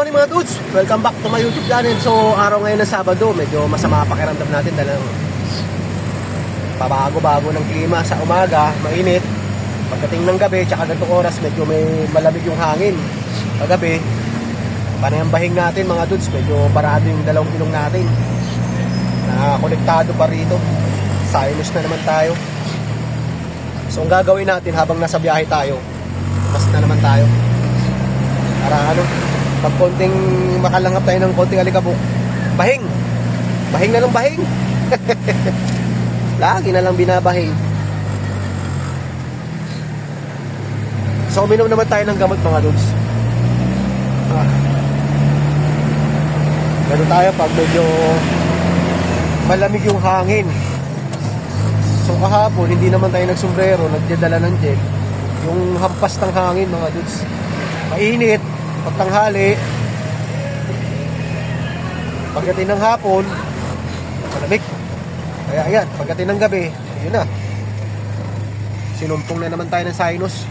morning mga dudes! Welcome back to my YouTube channel. So araw ngayon ng Sabado, medyo masama pakiramdam natin dahil pabago-bago ng klima. Sa umaga, mainit. Pagdating ng gabi, tsaka ganitong oras, medyo may malamig yung hangin. Paggabi, panay ang bahing natin mga dudes. Medyo barado yung dalawang ilong natin. Konektado pa rito. Sinus na naman tayo. So ang gagawin natin habang nasa biyahe tayo, mas na naman tayo para pag konting makalanghap tayo ng konting alikabok, bahing na ng bahing. Lagi na lang binabahing. So uminom naman tayo ng gamot mga dudes. Ganun tayo pag medyo malamig yung hangin. So kahapon hindi naman tayo nagsombrero, nagdadala ng gel. Yung hampas ng hangin mga dudes, mainit pagtanghali, pagdating ng hapon malamig. Kaya ayan, pagdating ng gabi, yun na, sinumpong na naman tayo ng sinus.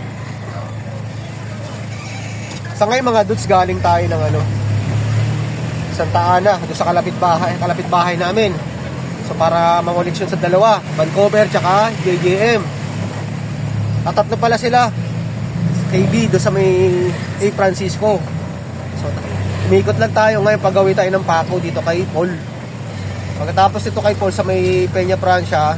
Sa ngayon mga dudes, galing tayo ng Santa Ana, doon sa kalapit bahay namin. So para mangoleksyon sa dalawa, Vancouver tsaka JJM. Tatatlo pala sila, KB doon sa may A. Francisco. So umikot lang tayo ngayon, paggawi tayo ng pako dito kay Paul. Pagkatapos dito kay Paul sa may Peña Francia,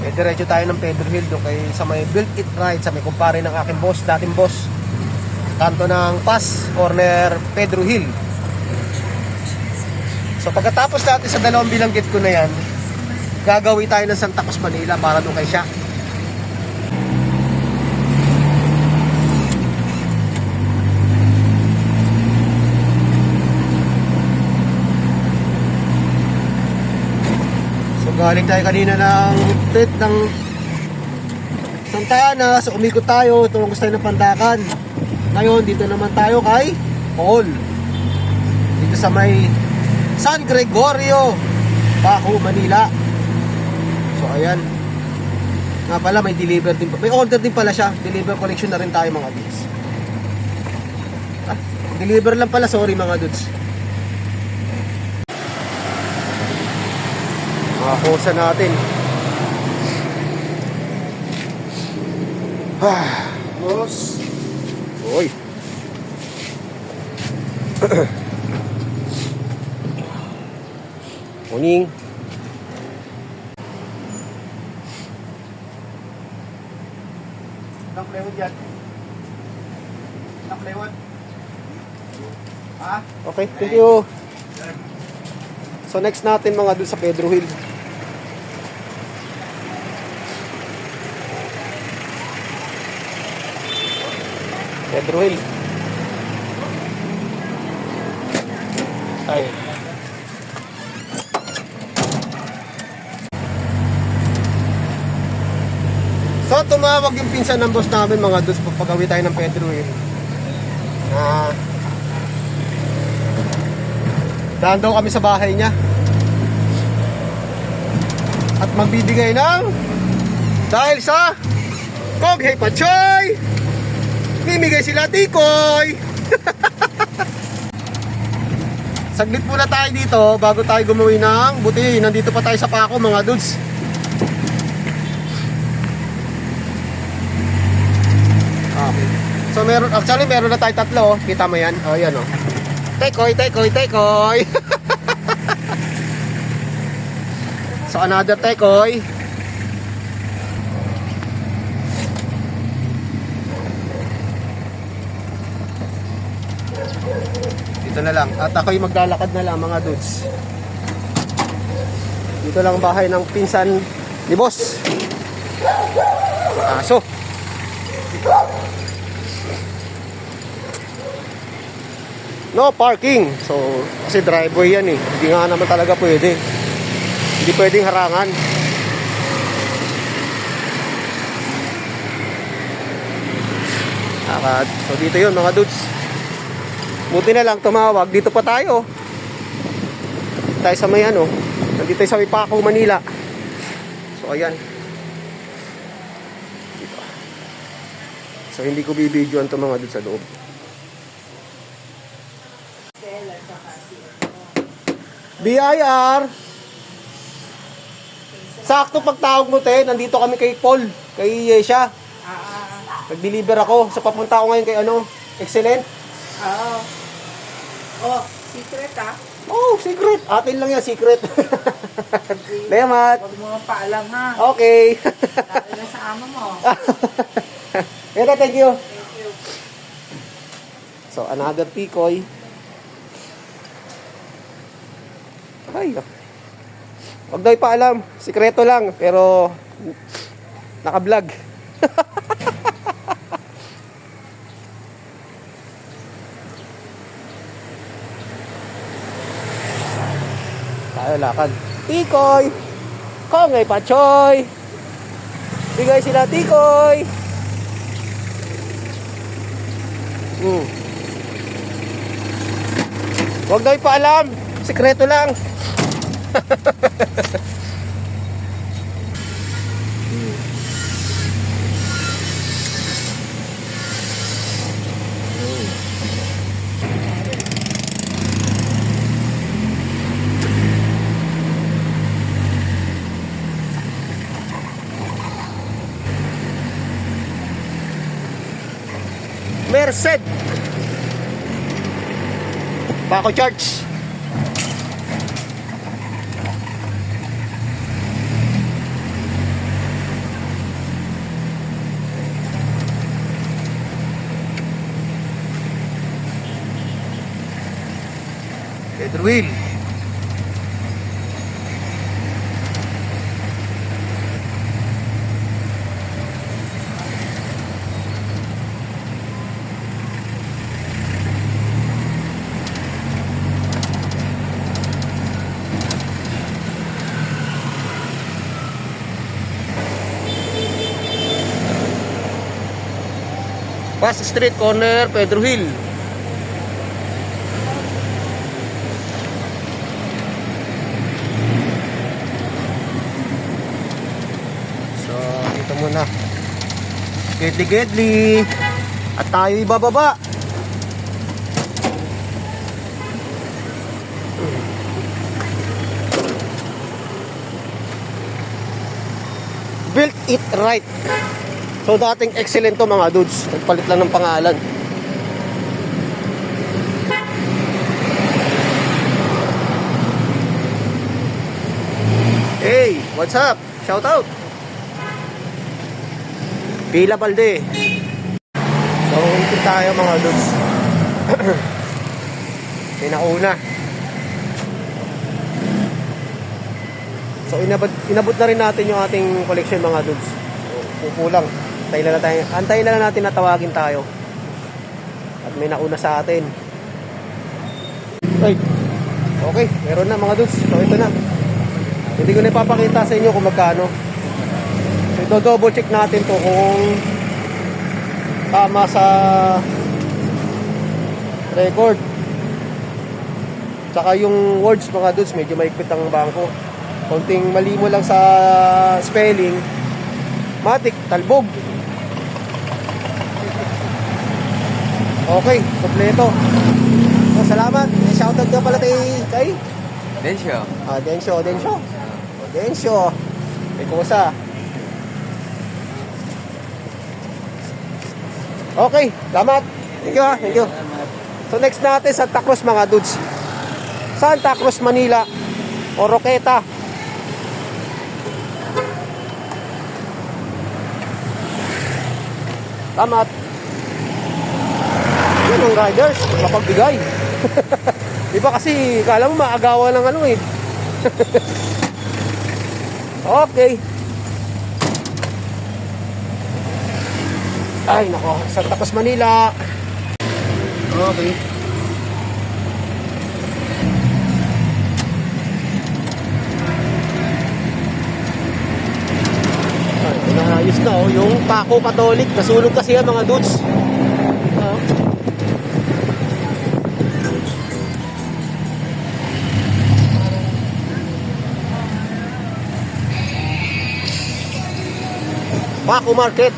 diretso tayo ng Pedro Hill doon kay sa may Built It Right, sa may kumpare ng aking boss, dating boss, kanto ng Pas, corner Pedro Hill. So pagkatapos natin sa dalawang bilanggit ko na yan, gagawi tayo ng Santa Cruz, Manila para doon kay siya. So galing tayo kanina ng pit ng Santa Ana, so umikot tayo, tumungkos tayo ng Pandakan. Ngayon dito naman tayo kay Paul, dito sa may San Gregorio, Baco, Manila. So ayan. Nga pala, may deliver din pa. May order din pala siya. Deliver collection na rin tayo mga dudes. Deliver lang pala, sorry mga dudes. Mga kosa natin. Boss. Uy. Morning. Naklewod yan. Naklewod. Ha? Okay, thank you. So next natin mga dun sa Pedro Hill. Pedro Hill. Tayo. So tumawag yung pinsan ng boss namin mga dudes, paggawi tayo ng Pedro Hill. Daan daw kami sa bahay niya at magbibigay ng dahil sa Koghay Pachoy, mimigay sila tikoy. Saglit muna tayo dito bago tayo gumawi ng buti. Nandito pa tayo sa pako mga dudes. Okay. So meron na tayo tatlo, kita mo yan. Oh, yan oh. Tekoy. So another tekoy. Dito na lang. At ako'y maglalakad na lang mga dudes. Dito lang bahay ng pinsan ni boss. Aso. No parking. So, kasi driveway yan eh. Hindi nga naman talaga pwede. Hindi pwedeng harangan. So, dito yun mga dudes. Buti na lang tumawag. Dito pa tayo. Tayo sa may nandito tayo sa may Paco, Manila. So, ayan. Dito. So hindi ko bibidyoan to mga dudes sa loob. BIR. Sakto pagtawag mo, te. Nandito kami kay Paul. Kay Yesha. Nag-deliver ako. So, papunta ako ngayon kay Excellent. Oo. Oh, secret ah. Oh, secret. Atin lang yan, secret. Salamat. Huwag mo nga paalam ha. Okay. Dahil na sa ama mo. Pero, thank you. Thank you. So, another tikoy. Ay, wag daw ipaalam. Sikreto lang. Pero, naka-vlog. Tayo lakad. Tikoy! Kongay pachoy! Bigay sila tikoy! Wag daw ipaalam. Sikreto lang. Merced. Bako Church. Pedro Will. Bus Street Corner, Pedro Hill. So, dito muna. Gedli-gedli. At tayo ibababa. Built it right. So dating Excellent to mga dudes. Nagpalit lang ng pangalan. Hey, what's up? Shout out. Pila Balde. So ikot tayo mga dudes. Pinauna. So inabot na rin natin yung ating collection mga dudes. So kukulang. Antayin na lang natin na tawagin tayo. At may nauna sa atin. Ay, okay, meron na mga dudes. So ito na. Hindi ko na ipapakita sa inyo kung magkano. So double check natin to kung tama sa record. Tsaka yung words mga dudes, medyo maigpit ang bangko. Konting mali mo lang sa spelling, matik, talbog. Okay, kompleto. So, salamat. Shoutout ka pala kay Densyo. Densyo. May kusa. Okay, salamat. Thank you ha. Thank you. So next natin Santa Cruz mga dudes. Santa Cruz, Manila. O Roqueta. Salamat. Yun ang riders, mapagbigay. Diba kasi, kala mo maagawa ng ano eh. Okay. Ay, nako, Santa Cruz, Manila. Okay. Ay, naayos na oh, yung Paco Catholic. Nasunog kasi yan mga dudes. Paco Market.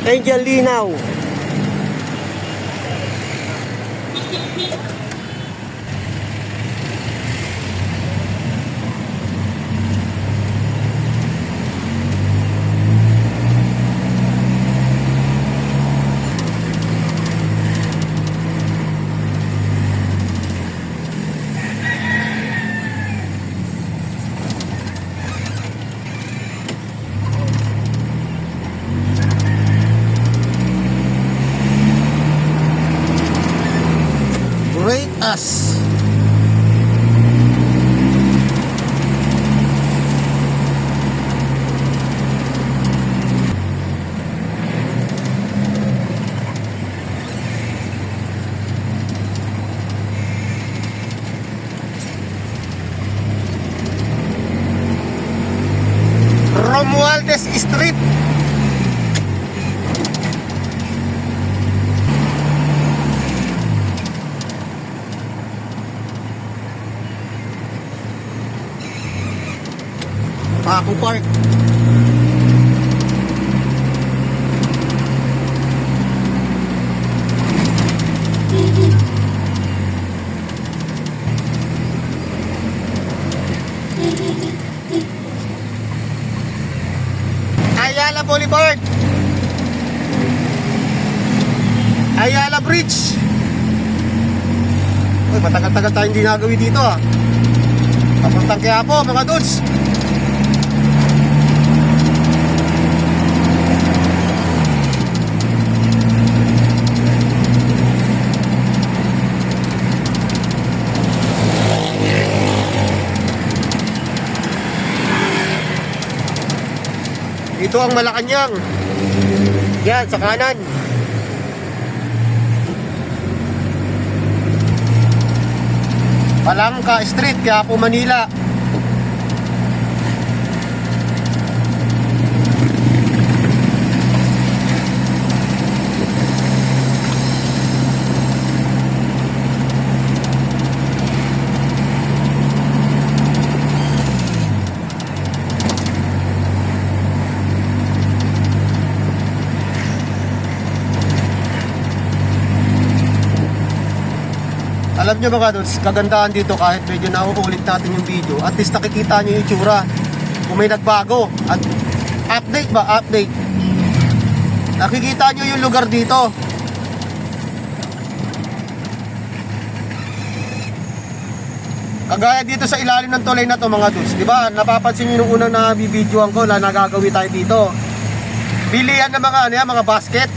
Angel Linaw. Rate us. Romualdez Street. Paco Park. Ayala Boulevard. Ayala Bridge. Uy, matagal-tagal tayo hindi nagawi dito ah. Papuntang Quiapo mga dudes. Ito ang Malacanang. Yan, sa kanan. Palangka Street, Quiapo, Manila. Alam nyo mga dudes, kagandahan dito kahit medyo nauulit natin yung video, at least nakikita nyo yung itsura kung may nagbago. At update ba? Update. Nakikita nyo yung lugar dito. Kagaya dito sa ilalim ng tulay na to mga dudes, di ba? Napapansin nyo nung unang nabibidyoan ko na nagagawi tayo dito. Bilihan ng mga, ano yan, mga basket.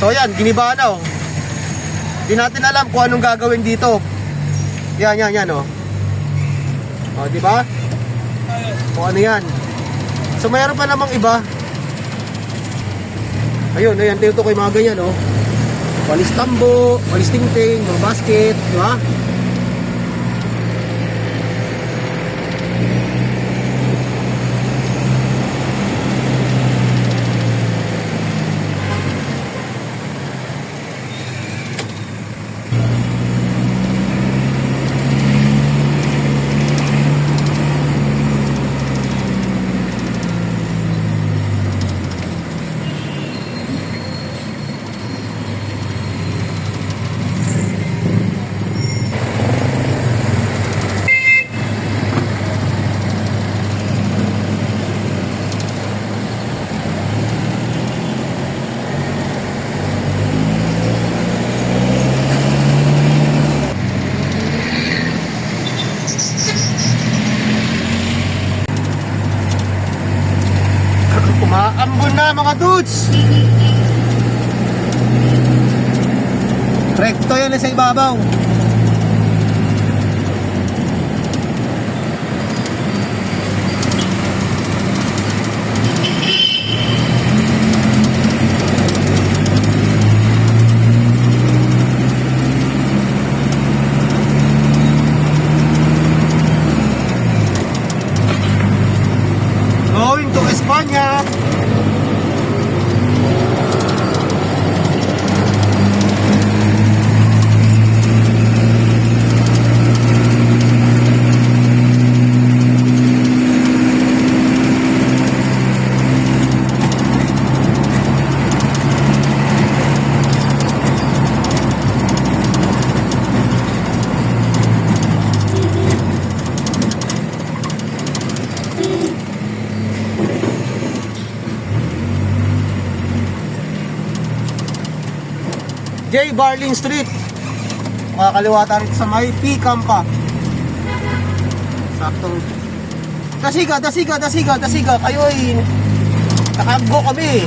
So yan, giniba na oh. Di natin alam kung anong gagawin dito. Yan, oh. O, di ba? O, ano yan. So, mayroon pa namang iba. Ayun, dito ko yung mga ganyan, oh. Walis tambo, walis tingting, mga basket, di ba? Umaambon na mga dudes. Rekto yan sa ibabaw. Going to Espanya. J. Barling Street. Makakaliwa tayo sa may P. Campa. Saktong dasiga. Kayo ay nakagbo kami.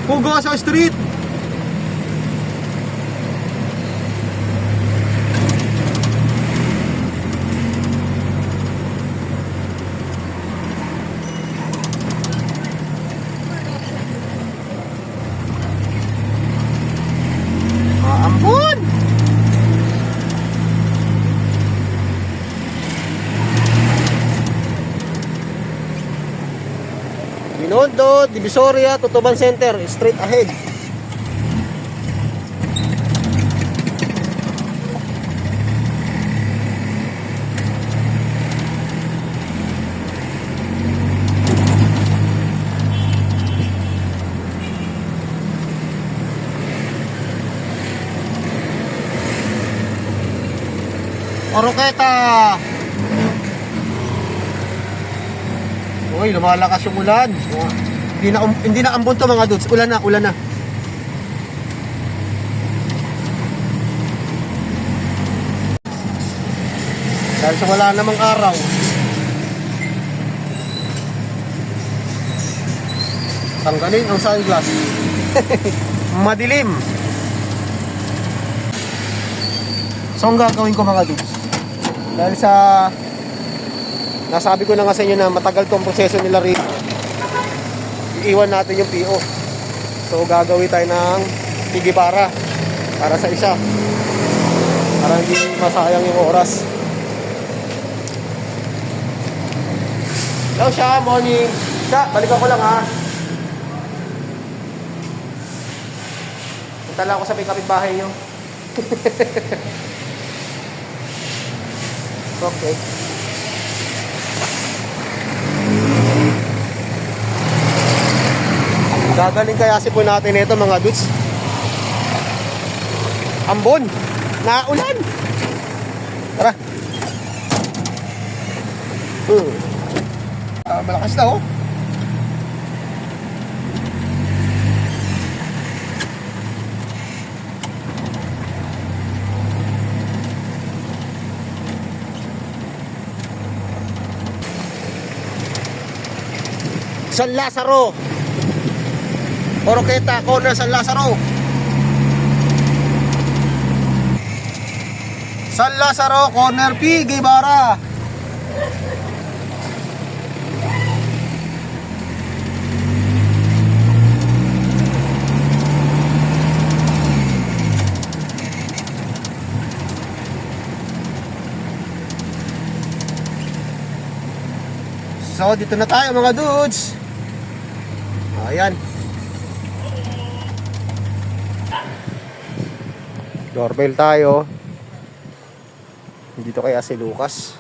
Pugo sa street. Ampun. Binondo, Divisoria, Tutuban Center, straight ahead. Oroqueta. Uy, lumalakas yung ulan. Hindi na ambon to mga dudes. Ulan na. Dahil sa wala namang araw. Tanggalin ang sunglass. Madilim. So ang gagawin ko mga dudes, dahil sa nasabi ko na nga sa inyo na matagal tong proseso nila rin, iiwan natin yung PO. So gagawin tayo ng tigibara para sa isa, para hindi masayang yung oras. Hello siya, morning siya, balikan ko lang ha. Punta lang ako sa may kapitbahay nyo. Okay. Gagaling kaya si po natin ito mga dudes. Ambon. Naulan. Tara. Malakas na oh. San Lazaro, Oroqueta, corner San Lazaro. San Lazaro, corner P. Guevara. So dito na tayo mga dudes. Ayan. Doorbell tayo. Dito kaya si Lucas.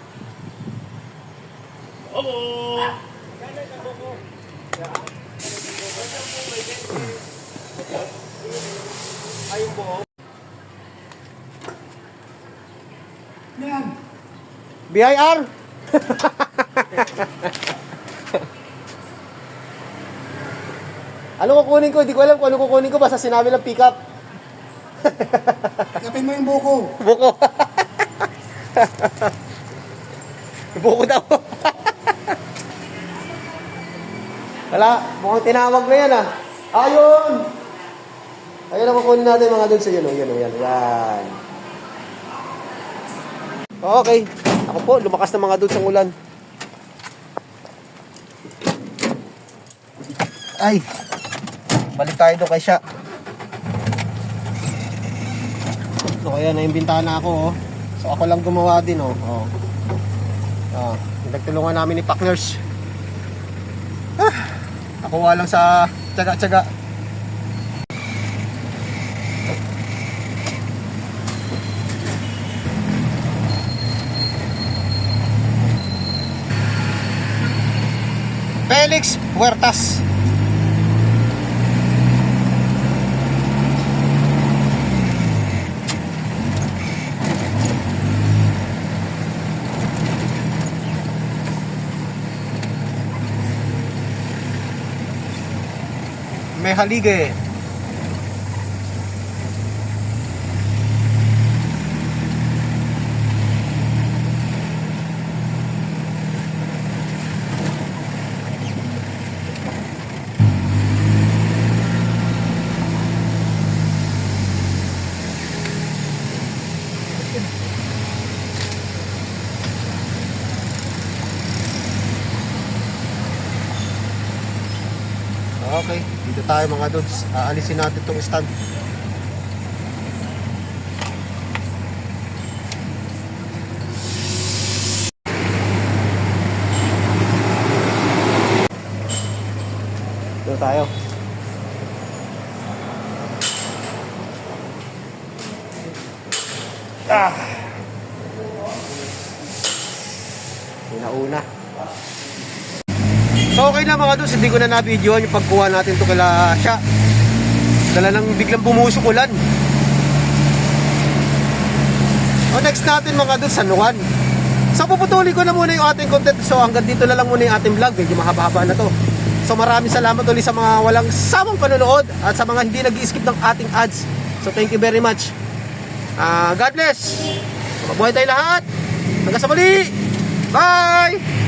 BIR. Ano kukunin ko? Hindi ko alam kung ano kukunin ko. Basta sinabi lang pick up. Pick upin mo yung buko. Buko. Buko daw. Wala. Mukhang tinawag na yan ah. Ayun. Ayun ang kukunin natin mga dun sa yun. Yan. Okay. Ako po, lumakas na mga dudes ang ulan. Ay. Balik tayo doon kay siya. So kaya naimbintana ako oh. So ako lang gumawa din oh. Nagtulungan namin ni partners. Ako lang sa tiyaga-tiyaga. Felix Huertas. may halige. Okay, dito tayo mga dudes. Aalisin natin itong stand. Dito tayo. Una. So okay na mga dudes, hindi ko na na-videoan yung pagkuha natin to kala siya. Dala nang biglang bumusok ulan. O next natin mga dudes, San Juan. So puputuli ko na muna yung ating content. So hanggang dito na lang muna yung ating vlog. Medyo mahaba-haba na to. So maraming salamat ulit sa mga walang samang panonood at sa mga hindi nag-i-skip ng ating ads. So thank you very much. God bless. Mabuhay tayo lahat. Hanggang sa muli. Bye!